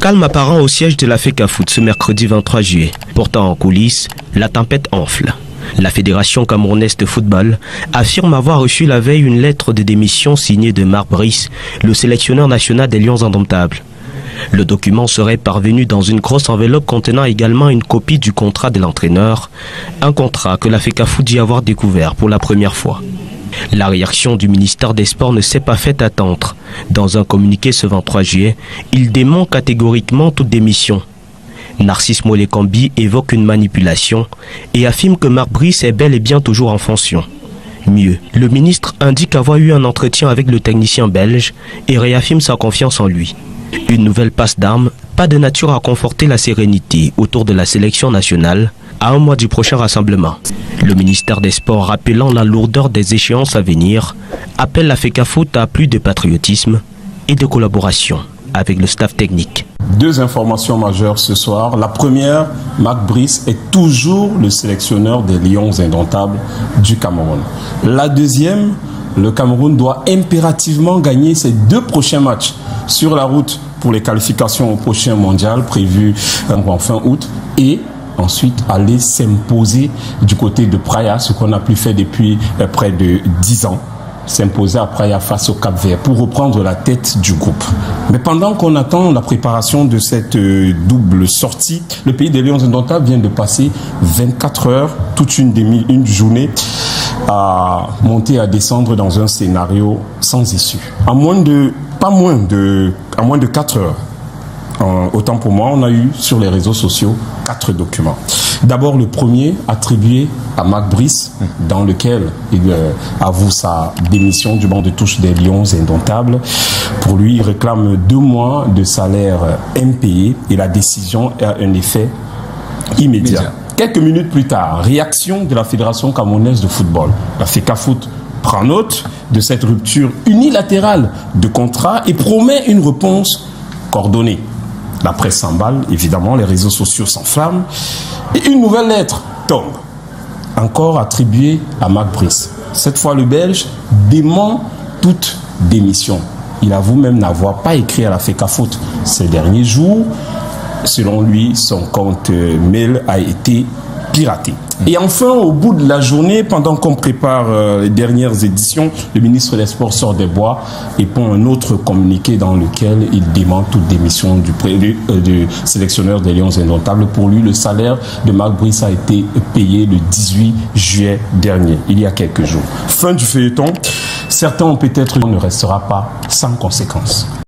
Calme apparent au siège de la FECAFOOT ce mercredi 23 juillet. Pourtant en coulisses, la tempête enfle. La Fédération camerounaise de football affirme avoir reçu la veille une lettre de démission signée de Marc Brice, le sélectionneur national des Lions indomptables. Le document serait parvenu dans une grosse enveloppe contenant également une copie du contrat de l'entraîneur, un contrat que la FECAFOOT dit avoir découvert pour la première fois. La réaction du ministère des Sports ne s'est pas fait attendre. Dans un communiqué ce 23 juillet, il dément catégoriquement toute démission. Narcisse Molekambi évoque une manipulation et affirme que Marc Brice est bel et bien toujours en fonction. Mieux, le ministre indique avoir eu un entretien avec le technicien belge et réaffirme sa confiance en lui. Une nouvelle passe d'armes, pas de nature à conforter la sérénité autour de la sélection nationale à un mois du prochain rassemblement. Le ministère des Sports, rappelant la lourdeur des échéances à venir, appelle la FECAFOOT à plus de patriotisme et de collaboration avec le staff technique. Deux informations majeures ce soir. La première, Marc Brice est toujours le sélectionneur des Lions indomptables du Cameroun. La deuxième, le Cameroun doit impérativement gagner ses 2 prochains matchs sur la route pour les qualifications au prochain mondial prévu en fin août et ensuite aller s'imposer du côté de Praia, ce qu'on n'a plus fait depuis près de 10 ans. S'imposer à Praia face au Cap-Vert pour reprendre la tête du groupe. Mais pendant qu'on attend la préparation de cette double sortie, le pays des Lions indomptables vient de passer 24 heures, toute une journée à monter, à descendre dans un scénario sans issue. À moins de 4 heures, autant pour moi, on a eu sur les réseaux sociaux 4 documents. D'abord, le premier attribué à Marc Brice, dans lequel il avoue sa démission du banc de touche des Lions indomptables. Pour lui, il réclame 2 mois de salaire impayé et la décision a un effet immédiat. Quelques minutes plus tard, réaction de la Fédération camerounaise de football. La FECAFOOT prend note de cette rupture unilatérale de contrat et promet une réponse coordonnée. La presse s'emballe, évidemment, les réseaux sociaux s'enflamment. Et une nouvelle lettre tombe, encore attribuée à Marc Brice. Cette fois, le Belge dément toute démission. Il avoue même n'avoir pas écrit à la FECAFOOT ces derniers jours. Selon lui, son compte mail a été piraté. Et enfin, au bout de la journée, pendant qu'on prépare les dernières éditions, le ministre des Sports sort des bois et pond un autre communiqué dans lequel il dément toute démission du sélectionneur des Lions indomptables. Pour lui, le salaire de Marc Brice a été payé le 18 juillet dernier, il y a quelques jours. Fin du feuilleton. Certains ont peut-être ne restera pas sans conséquence.